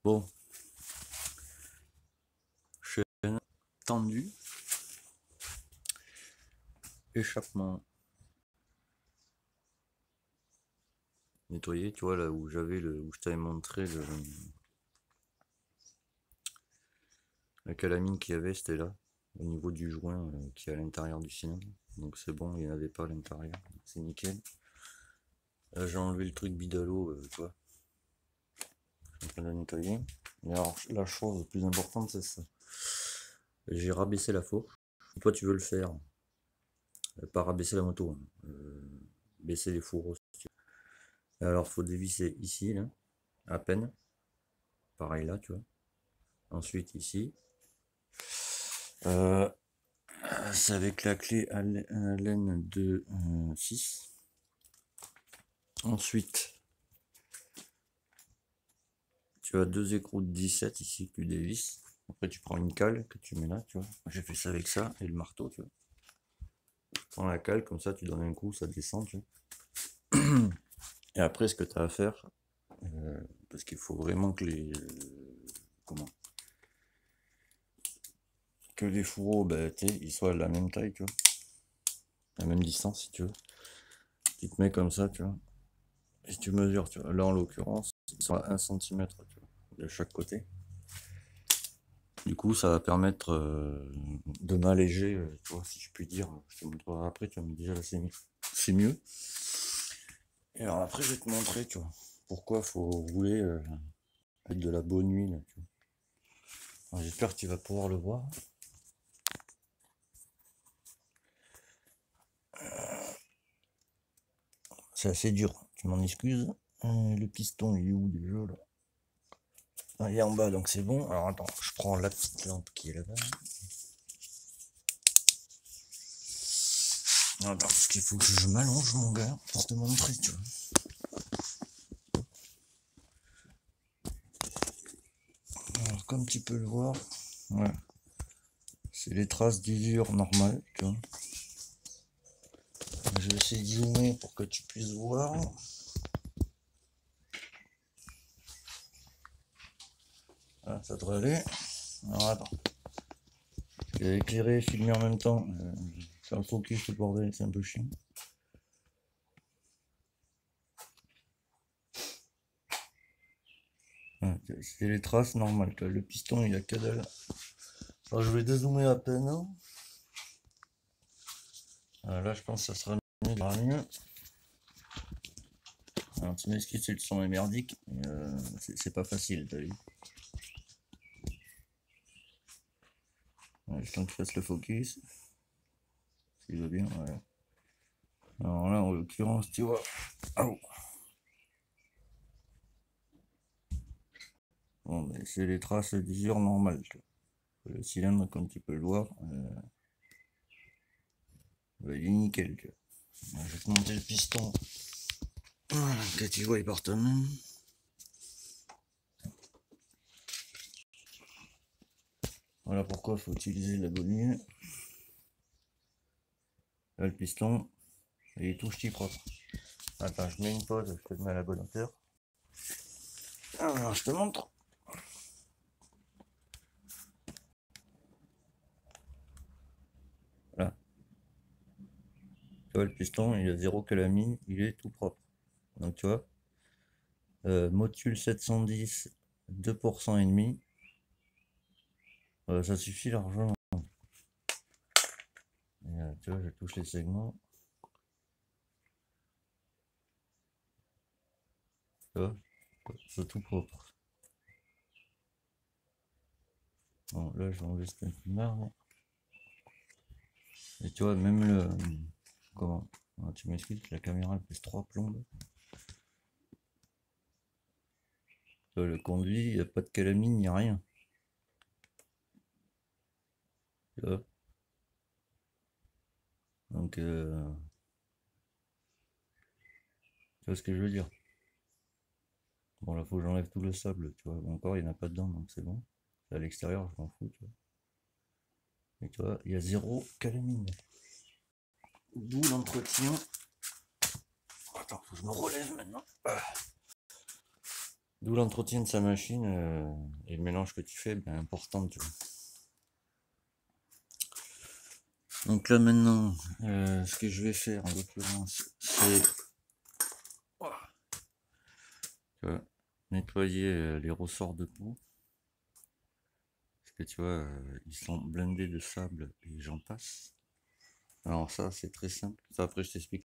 Bon, chaîne tendue, échappement nettoyé, tu vois là où j'avais où je t'avais montré la calamine qu'il y avait, c'était là, au niveau du joint qui est à l'intérieur du cylindre. Donc c'est bon, il n'y en avait pas à l'intérieur, c'est nickel. Là j'ai enlevé le truc bidalo, tu vois. Je suis en train de la nettoyer. Mais alors la chose la plus importante c'est ça. J'ai rabaissé la fourche. Toi tu veux le faire, pas rabaisser la moto, hein. Baisser les fourreaux. Alors faut dévisser ici, là, à peine. Pareil là, tu vois. Ensuite ici. C'est avec la clé à laine de 6. Ensuite, tu as deux écrous de 17 ici que tu dévisses. Après tu prends une cale que tu mets là, tu vois. J'ai fait ça avec ça et le marteau, tu vois. Tu prends la cale, comme ça tu donnes un coup, ça descend, tu vois. Et après ce que tu as à faire, parce qu'il faut vraiment que que les fourreaux, bah, ils soient à la même taille, tu vois. La même distance si tu veux. Tu te mets comme ça, tu vois. Et tu mesures, tu vois. Là en l'occurrence, ils sont à 1 cm, tu vois, de chaque côté. Du coup, ça va permettre de m'alléger, tu vois, si je puis dire. Je te montrerai après, tu vas me dire là c'est mieux. Et alors après, je vais te montrer, tu vois, pourquoi faut rouler avec de la bonne huile, tu vois. J'espère que tu vas pouvoir le voir. C'est assez dur, tu m'en excuses. Le piston, il est où déjà là? Ah, il est en bas, donc c'est bon. Alors attends, je prends la petite lampe qui est là-bas. Attends, parce qu'il faut que je m'allonge, mon gars, pour te montrer, tu vois. Alors, comme tu peux le voir, ouais, c'est les traces d'usure normales, tu vois. Je vais essayer de zoomer pour que tu puisses voir. Ah, ça devrait aller. Alors attends. Je vais éclairer et filmer en même temps. Faire le focus, le bordel, c'est un peu chiant. Ouais, c'est les traces normales. Le piston, il a que dalle. Alors, je vais dézoomer à peine. Là, je pense que ça sera mieux. Alors, tu m'excuses si le son est merdique. C'est pas facile, t'as vu. Ouais, je tente que tu fasses le focus. S'il va bien, ouais. Alors là, en l'occurrence, tu vois. Oh. Bon, ben, c'est les traces d'usure normales. Le cylindre, comme tu peux le voir, il est nickel. Tu vois. Je vais te monter le piston. Voilà, que tu vois, il part même. Voilà pourquoi il faut utiliser la bonne huile. Là, le piston, il est tout ch'ti propre. Attends, je mets une pause, je te mets à la bonne hauteur. Alors, je te montre. Là. Tu vois, le piston, il a zéro calamine, il est tout propre. Donc, tu vois, Motul 710, 2% et demi. Ça suffit largement. Et, tu vois, je touche les segments. Tu vois, c'est tout propre. Bon, là, je vais enlever cette marre. Et tu vois, même le... Comment? Ah, tu m'excuses, la caméra elle pèse 3 plombes. Le conduit, il n'y a pas de calamine, il n'y a rien. Tu vois? Donc, tu vois ce que je veux dire? Bon, là, faut que j'enlève tout le sable, tu vois. Encore, il n'y en a pas dedans, donc c'est bon. À l'extérieur, je m'en fous, tu vois. Et tu vois, il y a zéro calamine. D'où l'entretien. Attends, faut que je me relève maintenant. D'où l'entretien de sa machine et le mélange que tu fais, ben important, tu vois. Donc là maintenant, ce que je vais faire en l'occurrence, c'est nettoyer les ressorts de peau. Parce que tu vois, ils sont blindés de sable et j'en passe. Alors ça, c'est très simple. Ça, après, je t'explique.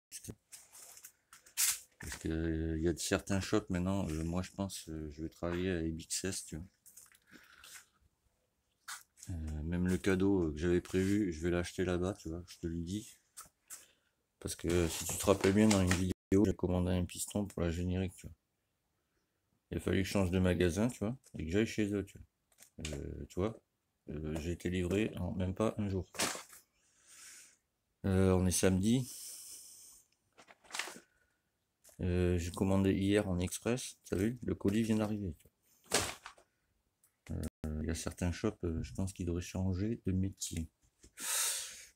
Parce que il y a certains shops maintenant, moi je pense, je vais travailler avec Bixès, tu vois. Même le cadeau que j'avais prévu, je vais l'acheter là-bas, tu vois, je te le dis. Parce que si tu te rappelles bien, dans une vidéo, j'ai commandé un piston pour la générique, tu vois. Il a fallu que je change de magasin, tu vois, et que j'aille chez eux, tu vois. Tu vois, j'ai été livré en même pas un jour. On est samedi. J'ai commandé hier en express, t'as vu, le colis vient d'arriver. Il y a certains shops, je pense qu'ils devraient changer de métier.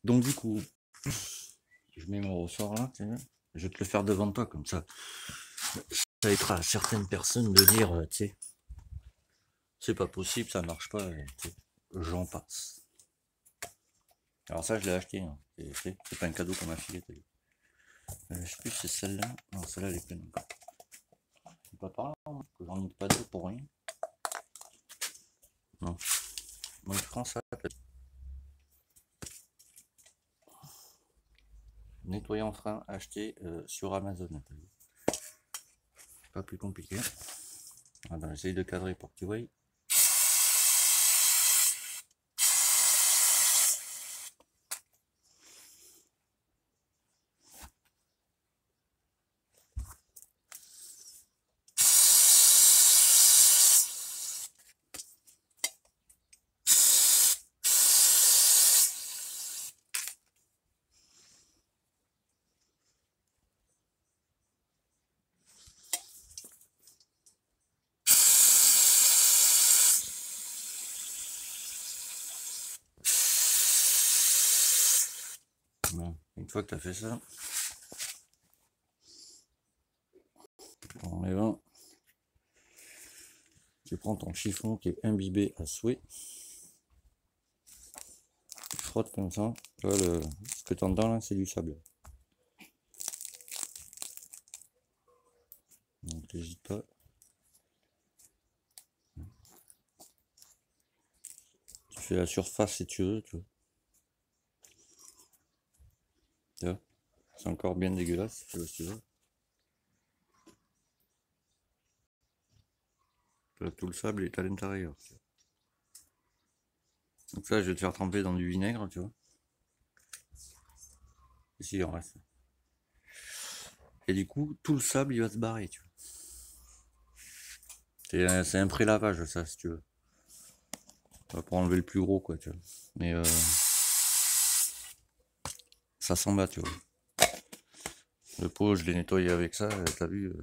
Donc du coup, je mets mon ressort là, je vais te le faire devant toi comme ça. Ça aidera à certaines personnes de dire, tu sais, c'est pas possible, ça marche pas, j'en passe. Alors ça, je l'ai acheté, hein. C'est pas un cadeau qu'on m'a filé, t'as vu. Je sais plus si c'est celle-là. Non, celle-là, elle est pleine encore. C'est pas par là, hein, que j'en ai pas deux pour rien. Non. Moi, je prends ça. Nettoyant frein acheté sur Amazon. Pas plus compliqué. Ah ben, j'essaye de cadrer pour que tu vois. Bon, une fois que tu as fait ça, en enlevant, tu prends ton chiffon qui est imbibé à souhait. Tu frottes comme ça. Tu vois, ce que tu entends là, c'est du sable. Donc n'hésite pas. Tu fais la surface si tu veux, tu vois. Tu vois, c'est encore bien dégueulasse, tu vois, si tu veux. Là, tout le sable est à l'intérieur. Donc ça, je vais te faire tremper dans du vinaigre, tu vois. Ici, il en reste. Et du coup, tout le sable, il va se barrer, tu vois. C'est un pré-lavage, ça, si tu veux. Pour enlever le plus gros, quoi, tu vois. Mais ça s'en bat, tu vois. Le pot, je l'ai nettoyé avec ça, t'as vu,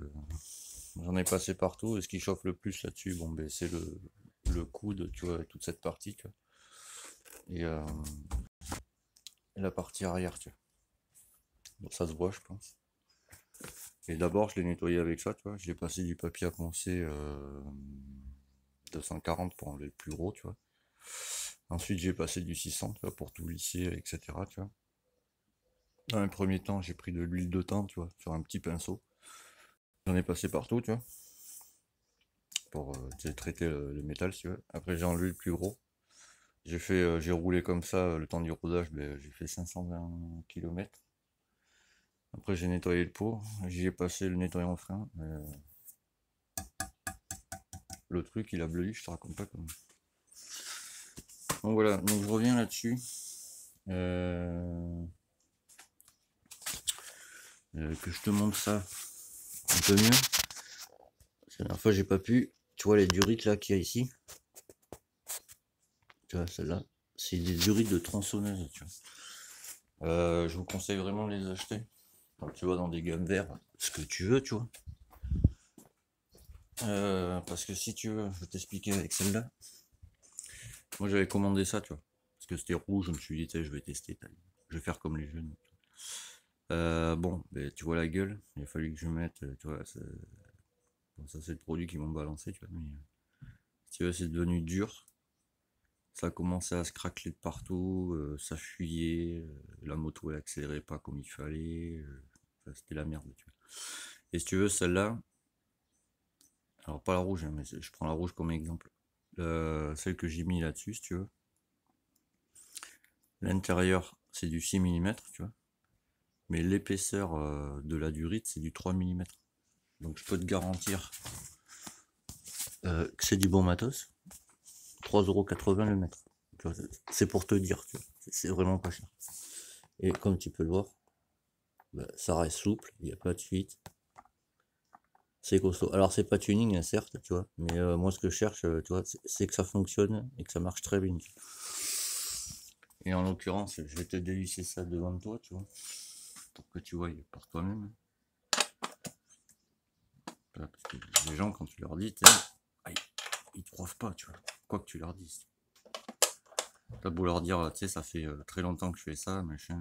j'en ai passé partout. Et ce qui chauffe le plus là-dessus, bon, ben, c'est le coude, tu vois, toute cette partie, tu vois. Et la partie arrière, tu vois. Bon, ça se voit, je pense. Et d'abord, je l'ai nettoyé avec ça, tu vois. J'ai passé du papier à poncer 240 pour enlever le plus gros, tu vois. Ensuite, j'ai passé du 600, tu vois, pour tout lisser, etc., tu vois. Dans un premier temps, j'ai pris de l'huile de thym, tu vois, sur un petit pinceau. J'en ai passé partout, tu vois, pour traiter le métal, si tu veux. Après, j'ai enlevé le plus gros. J'ai roulé comme ça, le temps du rodage, ben, j'ai fait 520 km. Après, j'ai nettoyé le pot, j'y ai passé le nettoyant frein. Le truc, il a bleui, je te raconte pas comment. Donc voilà, donc je reviens là-dessus. Que je te montre ça un peu mieux. La dernière fois, j'ai pas pu. Tu vois les durites là qu'il y a ici. Tu vois, celle-là. C'est des durites de tronçonneuse, tu vois. Je vous conseille vraiment de les acheter. Donc, tu vois, dans des gammes verts, ce que tu veux, tu vois. Parce que si tu veux, je vais t'expliquer avec celle-là. Moi, j'avais commandé ça, tu vois. Parce que c'était rouge, je me suis dit, je vais tester. Je vais faire comme les jeunes. Bon, ben, tu vois la gueule. Il a fallu que je mette, tu vois, Bon, ça c'est le produit qu'ils m'ont balancé, tu vois, mais si tu veux, c'est devenu dur. Ça a commencé à se craqueler de partout, ça fuyait, la moto elle accélérait pas comme il fallait, enfin, c'était la merde, tu vois. Et si tu veux, celle-là, alors pas la rouge, hein, mais je prends la rouge comme exemple. Celle que j'ai mis là-dessus, si tu veux. L'intérieur, c'est du 6 mm, tu vois. Mais l'épaisseur de la durite, c'est du 3 mm. Donc je peux te garantir que c'est du bon matos. 3,80 € le mètre. C'est pour te dire, tu vois. C'est vraiment pas cher. Et comme tu peux le voir, bah, ça reste souple, il n'y a pas de fuite. C'est costaud. Alors c'est pas tuning, hein, certes, tu vois, mais moi ce que je cherche, tu vois, c'est que ça fonctionne et que ça marche très bien. Et en l'occurrence, je vais te dévisser ça devant toi, tu vois, pour que tu vois par toi-même. Parce que les gens, quand tu leur dis, ils te croient pas, tu vois, quoi que tu leur dises. T'as beau leur dire, tu sais, ça fait très longtemps que je fais ça, machin,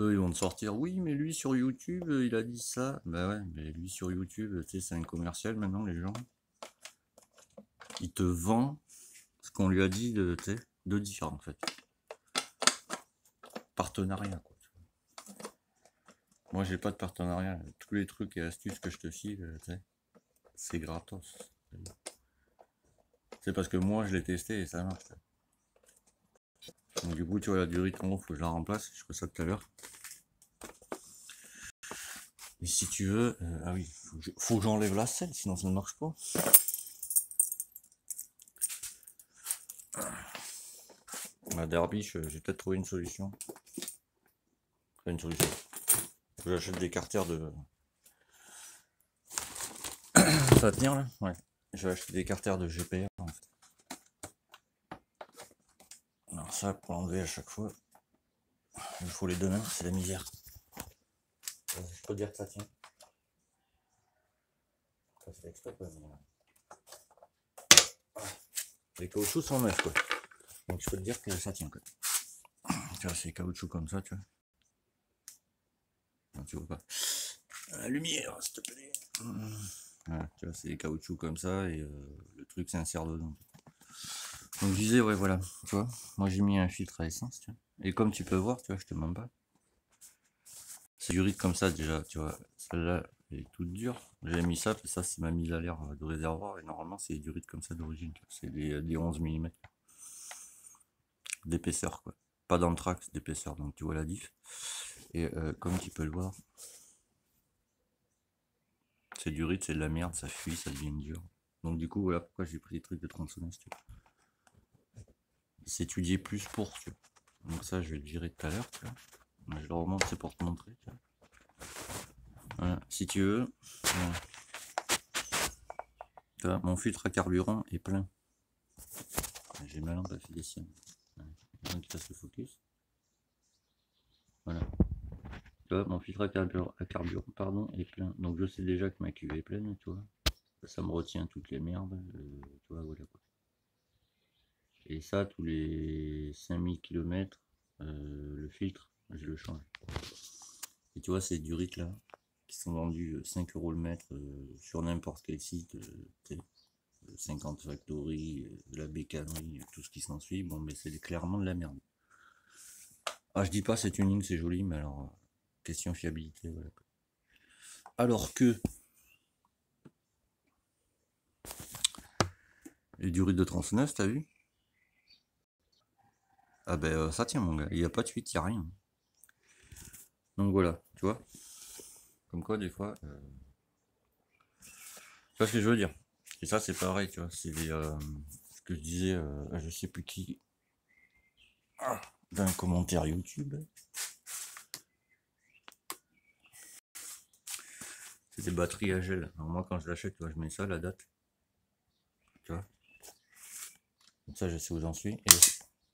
eux, ils vont te sortir, oui, mais lui sur YouTube, il a dit ça. Bah ouais, mais lui sur YouTube, tu sais, c'est un commercial maintenant, les gens. Il te vend ce qu'on lui a dit de dire, en fait. Partenariat, quoi. Moi, j'ai pas de partenariat. Tous les trucs et astuces que je te file, tu sais, c'est gratos. C'est parce que moi, je l'ai testé et ça marche. Donc, du coup, tu vois, la durite, en gros, faut que je la remplace. Je ferai ça tout à l'heure. Et si tu veux, ah oui, faut que j'enlève la selle, sinon ça ne marche pas. Ma Derby, j'ai peut-être trouvé une solution. Enfin, une solution. J'achète des carters de. Ça va tenir là? Ouais. Je vais acheter des carters de GPR en fait. Alors ça, pour l'enlever à chaque fois, il faut les deux mains, c'est la misère. Je peux dire que ça tient. Ça c'est exprès quoi. Les caoutchoucs sont neufs quoi. Donc je peux te dire que ça tient quoi. Tu vois, c'est caoutchouc comme ça, tu vois. Non, tu vois pas. La lumière, s'il te plaît. Voilà, tu vois, c'est des caoutchoucs comme ça et le truc s'insère dedans. Donc je disais, ouais, voilà, tu vois, moi j'ai mis un filtre à essence, tu vois. Et comme tu peux voir, tu vois, je te mens pas. C'est durite comme ça déjà, tu vois. Celle-là, elle est toute dure. J'ai mis ça, ça c'est ma mise à l'air de réservoir. Et normalement, c'est durite comme ça d'origine. C'est des 11 mm d'épaisseur, quoi. Pas d'anthrax d'épaisseur, donc tu vois la diff. Et comme tu peux le voir, c'est durite, c'est de la merde, ça fuit, ça devient dur. Donc du coup, voilà pourquoi j'ai pris des trucs de tronçonneuse, tu vois. S'étudier plus pour, tu vois. Donc ça, je vais le virer tout à l'heure, tu vois. Je le remonte, c'est pour te montrer, tu vois. Voilà, si tu veux, voilà. Tu vois, mon filtre à carburant est plein. J'ai ma lampe à fait des siennes. Donc il fasse le focus. Voilà. Tu vois, mon filtre à carburant, pardon, est plein. Donc je sais déjà que ma cuve est pleine, tu vois. Ça me retient toutes les merdes. Tu vois, voilà quoi. Et ça, tous les 5000 km, le filtre, je le change. Et tu vois, ces durites là, qui sont vendus 5 € le mètre sur n'importe quel site, 50 Factory, de la bécannerie, tout ce qui s'ensuit, bon, mais c'est clairement de la merde. Ah, je dis pas c'est tuning, c'est joli, mais alors, question fiabilité, voilà. Alors que les durites de 39, t'as vu? Ah ben ça tient mon gars, il n'y a pas de fuite, il n'y a rien. Donc voilà, tu vois. Comme quoi des fois, tu vois ce que je veux dire. Et ça c'est pareil, tu vois, c'est ce que je disais à je sais plus qui, d'un commentaire YouTube. C'est des batteries à gel. Alors moi quand je l'achète, tu vois, je mets ça, la date. Tu vois. Comme ça je sais où j'en suis. Et,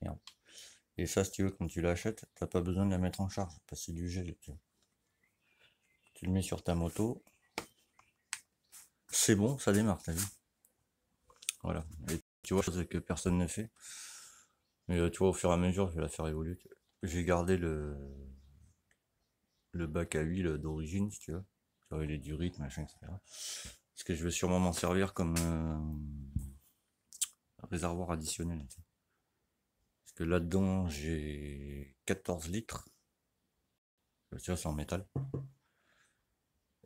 merde. Et ça si tu veux, quand tu l'achètes, t'as pas besoin de la mettre en charge, parce que c'est du gel, tu vois. Tu le mets sur ta moto. C'est bon, ça démarre, t'as vu. Voilà. Et tu vois, chose que personne ne fait. Mais tu vois, au fur et à mesure, je vais la faire évoluer. J'ai gardé le bac à huile d'origine, si tu veux. Tu vois, il est du rythme, machin, etc. Parce que je vais sûrement m'en servir comme réservoir additionnel. Parce que là-dedans, j'ai 14 litres. Tu vois, c'est en métal.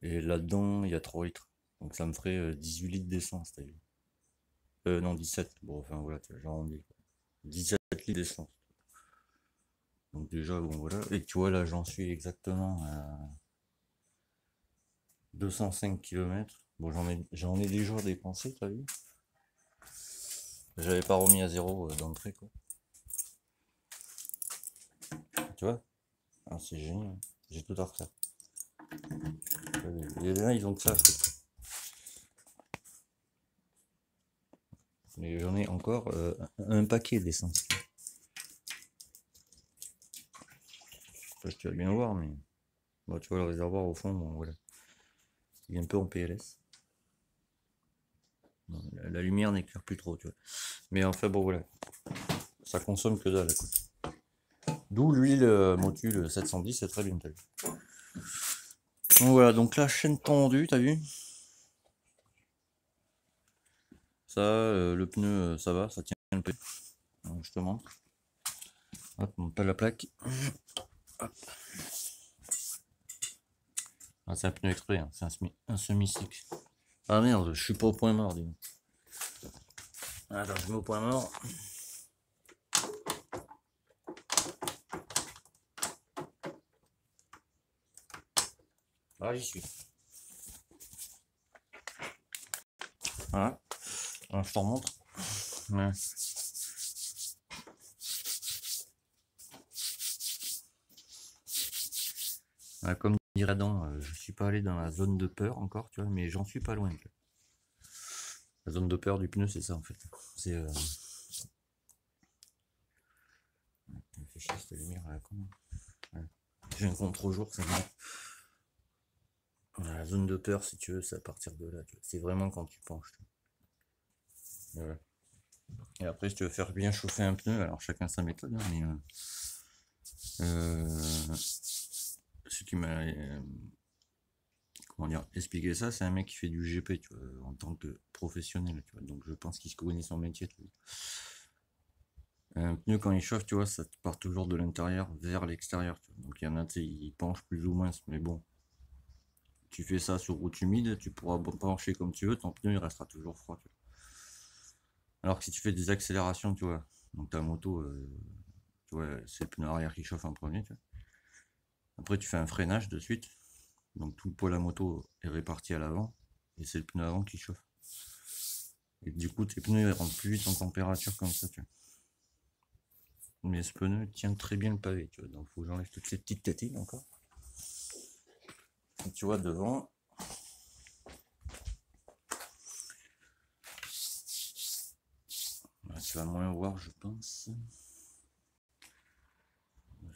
Et là-dedans, il y a 3 litres. Donc ça me ferait 18 litres d'essence, t'as vu. Non, 17. Bon, enfin voilà, j'ai arrondi. 17 litres d'essence. Donc déjà, bon voilà. Et tu vois, là, j'en suis exactement à 205 km. Bon, j'en ai déjà dépensé, t'as vu. J'avais pas remis à zéro d'entrée, quoi. Tu vois. Ah, c'est génial. J'ai tout à refaire. Il y en a, ils ont que ça. Mais j'en ai encore un paquet d'essence. Je sais pas si tu vas bien voir, mais bon, tu vois le réservoir au fond, bon, voilà. Il est un peu en PLS. Bon, la lumière n'éclaire plus trop, tu vois. Mais enfin, bon, voilà. Ça consomme que dalle, quoi. D'où l'huile Motul 710, c'est très bien, t'as vu. Donc voilà, donc la chaîne tendue, t'as vu. Ça, le pneu, ça va, ça tient un peu. Donc, je te montre. Hop, on monte la plaque. Hop. Ah, c'est un pneu exprès, hein. C'est un semi-slick. Ah merde, je suis pas au point mort, dis. Attends, je mets au point mort. Ah, j'y suis. Voilà. Alors, je t'en montre. Ouais. Ah, comme dirait Adam, je suis pas allé dans la zone de peur encore, tu vois, mais j'en suis pas loin. La zone de peur du pneu, c'est ça en fait. C'est. Ça me fait chier cette lumière à la con. Ouais. J'ai un contre-jour, ça me. La zone de peur, si tu veux, c'est à partir de là. C'est vraiment quand tu penches. Et, voilà. Et après, si tu veux faire bien chauffer un pneu, alors chacun sa méthode, hein, mais ce qui m'a comment dire expliqué ça, c'est un mec qui fait du GP, tu vois, en tant que professionnel, tu vois. Donc je pense qu'il se connaît son métier. Tu vois. Un pneu quand il chauffe, tu vois, ça part toujours de l'intérieur vers l'extérieur. Donc il y en a, ils penchent plus ou moins, mais bon. Tu fais ça sur route humide, tu pourras pencher comme tu veux, ton pneu il restera toujours froid. Tu vois. Alors que si tu fais des accélérations, tu vois, donc ta moto, tu vois, c'est le pneu arrière qui chauffe en premier. Tu vois. Après tu fais un freinage de suite, donc tout le poids de la moto est réparti à l'avant, et c'est le pneu avant qui chauffe. Et du coup tes pneus ils rentrent plus vite en température comme ça. Tu vois. Mais ce pneu tient très bien le pavé, tu vois, donc faut que j'enlève toutes ces petites tétines encore. Et tu vois devant, tu vas moins voir je pense.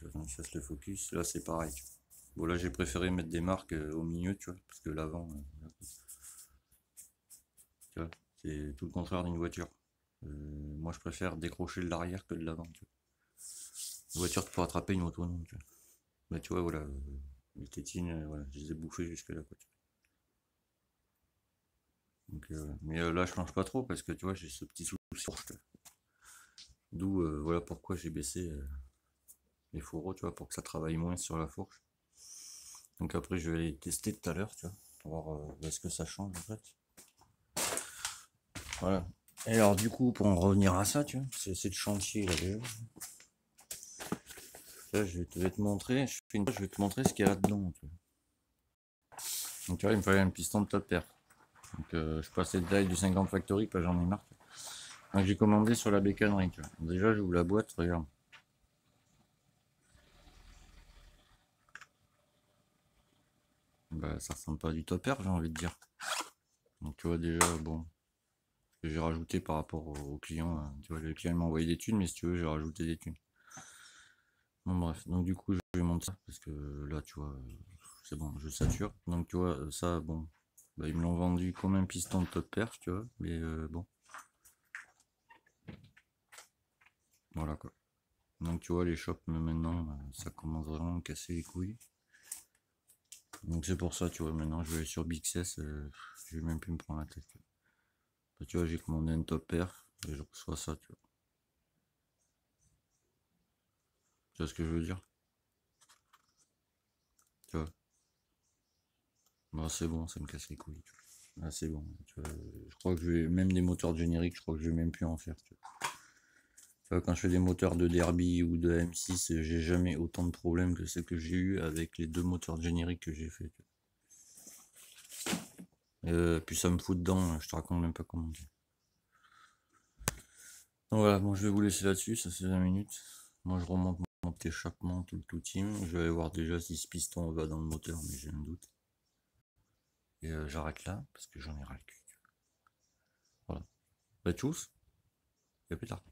Je fasse le focus, là c'est pareil. Tu vois. Bon là j'ai préféré mettre des marques au milieu, tu vois, parce que l'avant, tu vois, c'est tout le contraire d'une voiture. Moi je préfère décrocher de l'arrière que de l'avant, tu vois. Une voiture pour attraper une moto, non, tu vois. Mais tu vois, voilà, les tétines, voilà, je les ai bouffées jusque là, quoi. Donc, mais là je mange pas trop parce que tu vois j'ai ce petit souci. D'où voilà pourquoi j'ai baissé les fourreaux, tu vois, pour que ça travaille moins sur la fourche. Donc après je vais les tester tout à l'heure, tu vois, pour voir est-ce que ça change en fait. Voilà. Et alors du coup pour en revenir à ça, tu vois, c'est le chantier là déjà. Là je vais te montrer, je vais te montrer ce qu'il y a là-dedans. Tu vois. Donc tu vois, il me fallait un piston de top pair. Donc je passais de taille du 50 Factory, pas j'en ai marre. Donc j'ai commandé sur la bécannerie, tu vois. Déjà j'ouvre la boîte, regarde. Bah ça ressemble pas du top pair, j'ai envie de dire. Donc tu vois déjà, bon, que j'ai rajouté par rapport au client. Tu vois, le client m'a envoyé des thunes, mais si tu veux, j'ai rajouté des thunes. Bon, bref, donc du coup, je vais monter ça parce que là, tu vois, c'est bon, je sature. Donc tu vois, ça, bon, bah, ils me l'ont vendu comme un piston de top perf, tu vois, mais bon, voilà quoi. Donc tu vois, les shops maintenant, ça commence vraiment à me casser les couilles. Donc c'est pour ça, tu vois, maintenant je vais aller sur Bixess, je vais même plus me prendre la tête. Là, tu vois, j'ai commandé un top pair et je reçois ça, tu vois. Tu vois ce que je veux dire? Tu vois? Bah c'est bon, ça me casse les couilles. Tu vois. Là c'est bon. Tu vois, je crois que je vais, même des moteurs génériques, je crois que je vais même plus en faire. Tu vois, quand je fais des moteurs de Derby ou de M6, j'ai jamais autant de problèmes que ceux que j'ai eu avec les 2 moteurs génériques que j'ai fait. Puis ça me fout dedans, je te raconte même pas comment. Donc voilà, bon, je vais vous laisser là-dessus, ça fait 20 minutes. Moi, je remonte mon petit échappement, tout team. Je vais aller voir déjà si ce piston va dans le moteur, mais j'ai un doute. Et j'arrête là, parce que j'en ai ras le cul. Voilà. Bah, tchuss, et à plus tard.